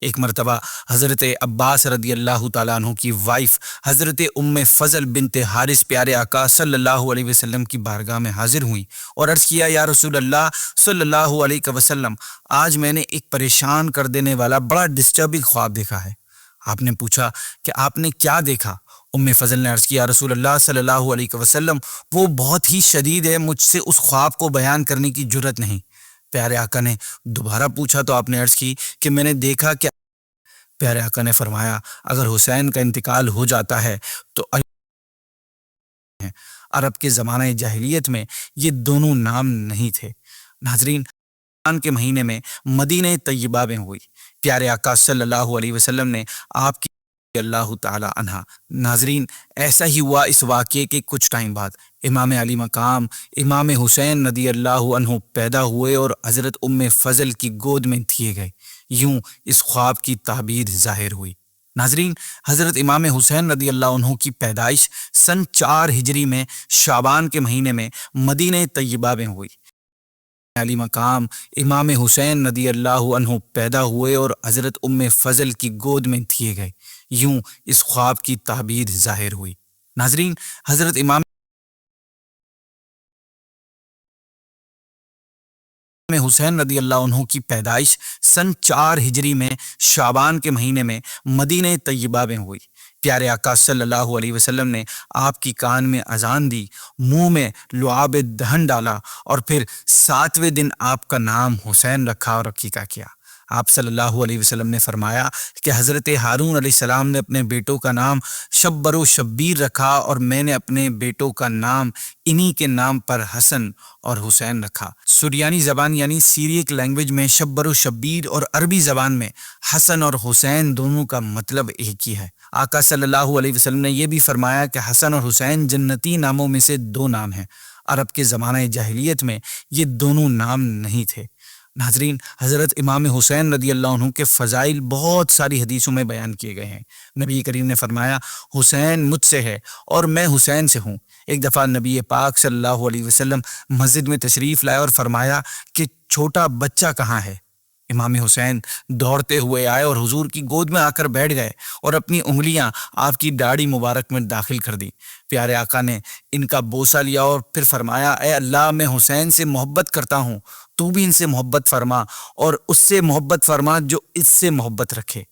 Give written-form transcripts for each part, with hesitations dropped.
ایک مرتبہ حضرت عباس رضی اللہ تعالیٰ عنہ کی وائف حضرت ام فضل بنت حارث پیارے آقا صلی اللہ علیہ وسلم کی بارگاہ میں حاضر ہوئیں اور عرض کیا، یا رسول اللہ صلی اللہ علیہ وسلم، آج میں نے ایک پریشان کر دینے والا بڑا ڈسٹربنگ خواب دیکھا ہے۔ آپ نے پوچھا کہ آپ نے کیا دیکھا؟ ام فضل نے عرض کیا، رسول اللہ صلی اللہ علیہ وسلم، وہ بہت ہی شدید ہے، مجھ سے اس خواب کو بیان کرنے کی جرت نہیں۔ پیارے آقا نے دوبارہ پوچھا تو آپ نے عرض کی کہ میں نے دیکھا کہ پیارے آقا نے فرمایا، اگر حسین کا انتقال ہو جاتا ہے تو عرب کے زمانہ جاہلیت میں یہ دونوں نام نہیں تھے۔ ناظرین، رمضان کے مہینے میں مدینہ طیبہ میں ہوئی، پیارے آقا صلی اللہ علیہ وسلم نے آپ کی اللہ تعالی عنہ۔ ناظرین، ایسا ہی ہوا اس واقعے کے کچھ ٹائم بعد امام علی مقام امام حسین رضی اللہ عنہ پیدا ہوئے اور حضرت ام فضل کی گود میں دیے گئے۔ یوں اس خواب کی تعبیر ظاہر ہوئی۔ ناظرین، حضرت امام حسین رضی اللہ عنہ کی پیدائش سن 4 ہجری میں شعبان کے مہینے میں مدینہ طیبہ میں ہوئی۔ علی مقام امام حسین رضی اللہ عنہ پیدا ہوئے اور حضرت ام فضل کی گود میں دیے گئے۔ یوں اس خواب کی تعبیر ظاہر ہوئی۔ ناظرین، حضرت امام حسین رضی اللہ عنہ کی پیدائش سن 4 ہجری میں شعبان کے مہینے میں مدینہ طیبہ میں ہوئی۔ پیارے آقا صلی اللہ علیہ وسلم نے آپ کی کان میں اذان دی، منہ میں لعاب دہن ڈالا اور پھر 7ویں دن آپ کا نام حسین رکھا اور عقیقہ کیا۔ آپ صلی اللہ علیہ وسلم نے فرمایا کہ حضرت ہارون علیہ السلام نے اپنے بیٹوں کا نام شبر و شبیر رکھا اور میں نے اپنے بیٹوں کا نام انہی کے نام پر حسن اور حسین رکھا۔ سریانی زبان یعنی سیریک لینگویج میں شبر و شبیر اور عربی زبان میں حسن اور حسین دونوں کا مطلب ایک ہی ہے۔ آقا صلی اللہ علیہ وسلم نے یہ بھی فرمایا کہ حسن اور حسین جنتی ناموں میں سے 2 نام ہیں۔ عرب کے زمانہ جاہلیت میں یہ دونوں نام نہیں تھے۔ ناظرین، حضرت امام حسین رضی اللہ عنہ کے فضائل بہت ساری حدیثوں میں بیان کیے گئے ہیں۔ نبی کریم نے فرمایا، حسین مجھ سے ہے اور میں حسین سے ہوں۔ ایک دفعہ نبی پاک صلی اللہ علیہ وسلم مسجد میں تشریف لائے اور فرمایا کہ چھوٹا بچہ کہاں ہے؟ امام حسین دوڑتے ہوئے آئے اور حضور کی گود میں آ کر بیٹھ گئے اور اپنی انگلیاں آپ کی داڑھی مبارک میں داخل کر دی۔ پیارے آقا نے ان کا بوسہ لیا اور پھر فرمایا، اے اللہ، میں حسین سے محبت کرتا ہوں، تو بھی ان سے محبت فرما اور اس سے محبت فرما جو اس سے محبت رکھے۔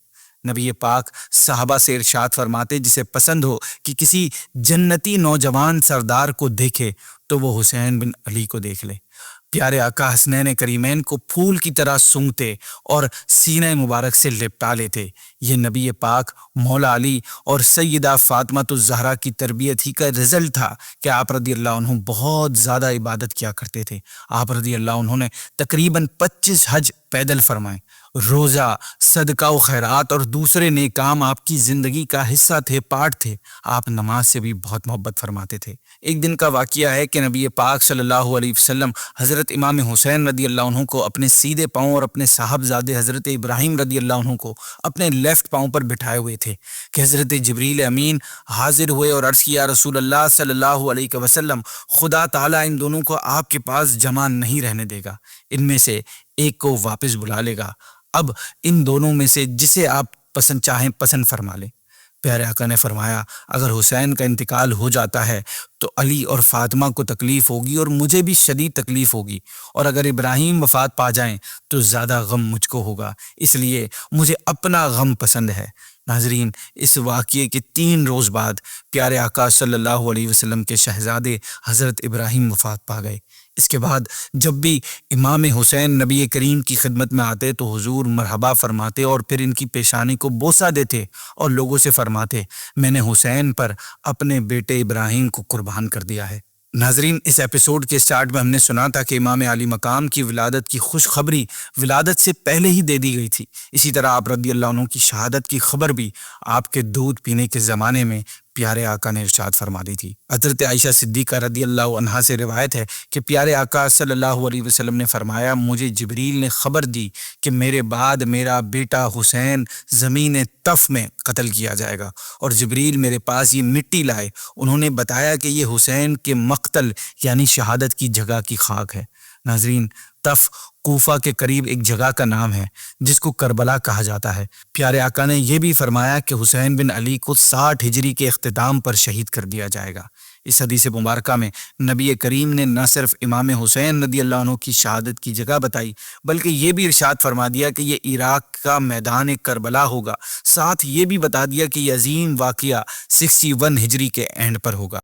نبی پاک صحابہ سے ارشاد فرماتے، جسے پسند ہو کہ کسی جنتی نوجوان سردار کو دیکھے تو وہ حسین بن علی کو دیکھ لے۔ پیارے آقا حسنین کریمین کو پھول کی طرح سونگھتے اور سینہ مبارک سے لپٹا لیتے۔ یہ نبی پاک، مولا علی اور سیدہ فاطمہ الزہرا کی تربیت ہی کا رزلٹ تھا کہ آپ رضی اللہ عنہ بہت زیادہ عبادت کیا کرتے تھے۔ آپ رضی اللہ عنہ نے تقریباً 25 حج پیدل فرمائے۔ روزہ، صدقہ و خیرات اور دوسرے نیک کام آپ کی زندگی کا حصہ تھے، پارٹ تھے۔ آپ نماز سے بھی بہت محبت فرماتے تھے۔ ایک دن کا واقعہ ہے کہ نبی پاک صلی اللہ علیہ وسلم حضرت امام حسین رضی اللہ عنہ کو اپنے سیدھے پاؤں اور اپنے صاحبزادے حضرت ابراہیم رضی اللہ عنہ کو اپنے لیفٹ پاؤں پر بٹھائے ہوئے تھے کہ حضرت جبریل امین حاضر ہوئے اور عرض کیا، رسول اللہ صلی اللہ علیہ وسلم، خدا تعالیٰ ان دونوں کو آپ کے پاس جمع نہیں رہنے دے گا، ان میں سے ایک کو واپس بلا لے گا۔ اب ان دونوں میں سے جسے آپ پسند چاہیں پسند فرما لیں۔ پیارے آقا نے فرمایا، اگر حسین کا انتقال ہو جاتا ہے تو علی اور فاطمہ کو تکلیف ہوگی اور مجھے بھی شدید تکلیف ہوگی، اور اگر ابراہیم وفات پا جائیں تو زیادہ غم مجھ کو ہوگا، اس لیے مجھے اپنا غم پسند ہے۔ ناظرین، اس واقعے کے 3 روز بعد پیارے آقا صلی اللہ علیہ وسلم کے شہزادے حضرت ابراہیم وفات پا گئے۔ اس کے بعد جب بھی امام حسین نبی کریم کی خدمت میں آتے تو حضور مرحبا فرماتے اور پھر ان کی پیشانی کو بوسہ دیتے اور لوگوں سے فرماتے، میں نے حسین پر اپنے بیٹے ابراہیم کو قربان کر دیا ہے۔ ناظرین، اس ایپیسوڈ کے سٹارٹ میں ہم نے سنا تھا کہ امام علی مقام کی ولادت کی خوشخبری ولادت سے پہلے ہی دے دی گئی تھی۔ اسی طرح آپ رضی اللہ عنہ کی شہادت کی خبر بھی آپ کے دودھ پینے کے زمانے میں پیارے آقا نے ارشاد فرما دی تھی۔ حضرت عائشہ صدیقہ رضی اللہ عنہا سے روایت ہے کہ پیارے آقا صلی اللہ علیہ وسلم نے فرمایا، مجھے جبریل نے خبر دی کہ میرے بعد میرا بیٹا حسین زمین طف میں قتل کیا جائے گا، اور جبریل میرے پاس یہ مٹی لائے۔ انہوں نے بتایا کہ یہ حسین کے مقتل یعنی شہادت کی جگہ کی خاک ہے۔ ناظرین، تف کوفہ کے قریب ایک جگہ کا نام ہے جس کو کربلا کہا جاتا ہے۔ پیارے آقا نے یہ بھی فرمایا کہ حسین بن علی کو 60 ہجری کے اختتام پر شہید کر دیا جائے گا۔ اس حدیث مبارکہ میں نبی کریم نے نہ صرف امام حسین رضی اللہ عنہ کی شہادت کی جگہ بتائی، بلکہ یہ بھی ارشاد فرما دیا کہ یہ عراق کا میدان کربلا ہوگا۔ ساتھ یہ بھی بتا دیا کہ یہ عظیم واقعہ 61 ہجری کے اینڈ پر ہوگا۔